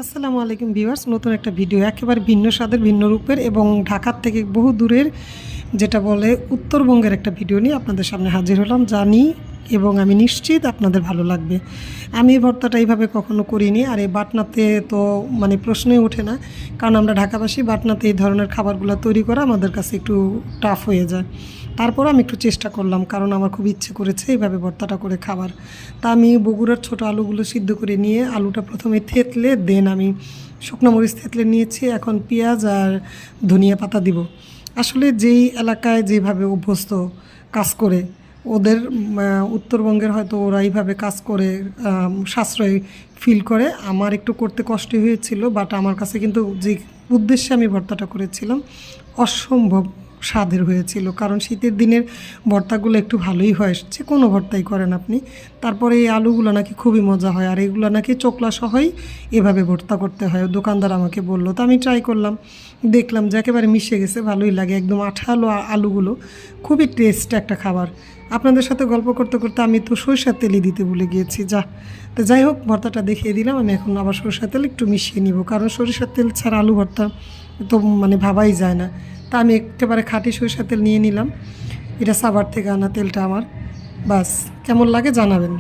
আসসালামু আলাইকুম ভিউয়ার্স, নতুন একটা ভিডিও একেবারে ভিন্ন স্বাদের ভিন্ন রূপের এবং ঢাকার থেকে বহু দূরের যেটা বলে উত্তরবঙ্গের একটা ভিডিও নিয়ে আপনাদের সামনে হাজির হলাম। জানি এবং আমি নিশ্চিত আপনাদের ভালো লাগবে। আমি এই ভর্তাটা এইভাবে কখনো করিনি, আর এই বাটনাতে তো মানে প্রশ্নই ওঠে না, কারণ আমরা ঢাকাবাসী বাটনাতে এই ধরনের খাবারগুলো তৈরি করা আমাদের কাছে একটু টাফ হয়ে যায়। তারপর আমি একটু চেষ্টা করলাম, কারণ আমার খুব ইচ্ছে করেছে এইভাবে ভর্তাটা করে খাবার। তা আমি বগুড়ার ছোট আলুগুলো সিদ্ধ করে নিয়ে আলুটা প্রথমে থেতলে দেন আমি শুকনো মরিচ থেতলে নিয়েছি। এখন পেঁয়াজ আর ধনিয়া পাতা দিব। আসলে যেই এলাকায় যেভাবে অভ্যস্ত কাজ করে ওদের উত্তরবঙ্গের হয়তো ওরা এইভাবে কাজ করে সাশ্রয় ফিল করে। আমার একটু করতে কষ্ট হয়েছিল, বাট আমার কাছে কিন্তু যে উদ্দেশ্যে আমি ভর্তাটা করেছিলাম অসম্ভব স্বাদের হয়েছিল, কারণ শীতের দিনের ভর্তাগুলো একটু ভালোই হয়, যে কোনো ভর্তাই করেন আপনি। তারপরে এই আলুগুলো নাকি খুবই মজা হয়, আর এগুলো নাকি চোকলা সহই এভাবে ভর্তা করতে হয়, দোকানদার আমাকে বললো। তো আমি ট্রাই করলাম, দেখলাম যে একেবারে মিশে গেছে, ভালোই লাগে, একদম আঠালো আলুগুলো, খুবই টেস্ট একটা খাবার। আপনাদের সাথে গল্প করতে করতে আমি তো সরিষার তেলই দিতে ভুলে গিয়েছি। তো যাই হোক, ভর্তাটা দেখিয়ে দিলাম। আমি এখন আবার সরিষার তেল একটু মিশিয়ে নিব, কারণ সরিষার তেল ছাড়া আলু ভর্তা তো মানে ভাবাই যায় না। তা আমি একেবারে খাঁটি সরিষার তেল নিয়ে নিলাম, এটা সাভার থেকে আনা তেলটা আমার। বাস, কেমন লাগে জানাবেন।